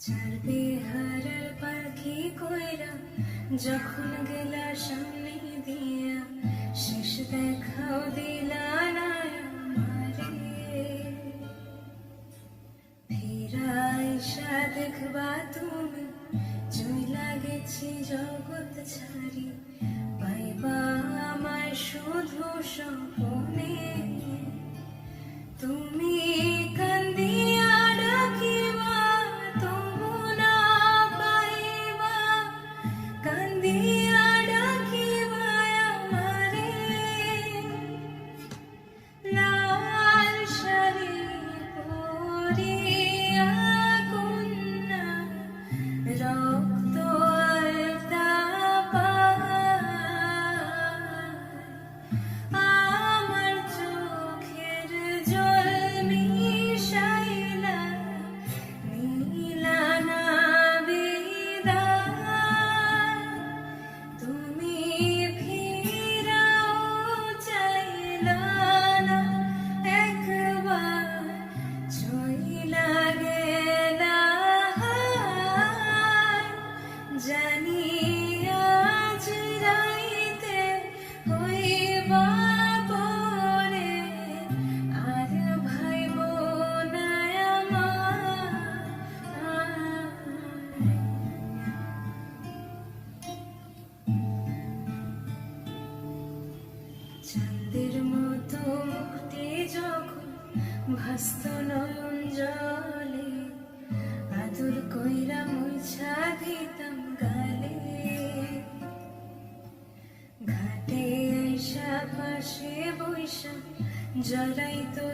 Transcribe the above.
ছাড়বে হারার পাখি কইরা যখন গেলা সামনে দিয়া, শেষ দেখাও দিলা না আমারে। ফিরাইসা দেখবা তুমি চইলা গেছি জগৎ ছাড়ি, পাইবা আমায় শুধু স্বপ্নে। তুমি কান্দিয়া ডাকিবা তবু না পাইবা, কান্দিয়া ডাকিবা আমারে। লাল শাড়ি পরিয়া কন্যা রক্ত আলতা আমার চোখের জল মিশাইলা নীলা না বিদায়। তুমি ফিরাও চাইলা না একবার, চইলা গেলা জানি আজ রাইতে হইবা পরে, আর ভাইব না আমার। চাঁদের মতো মুক্তি যখন ভাস্ত নয়ন জলে, আদর কইরা মুছা দিতাম গালে। ঘাটে আইসা পাশে বইসা জড়াইতো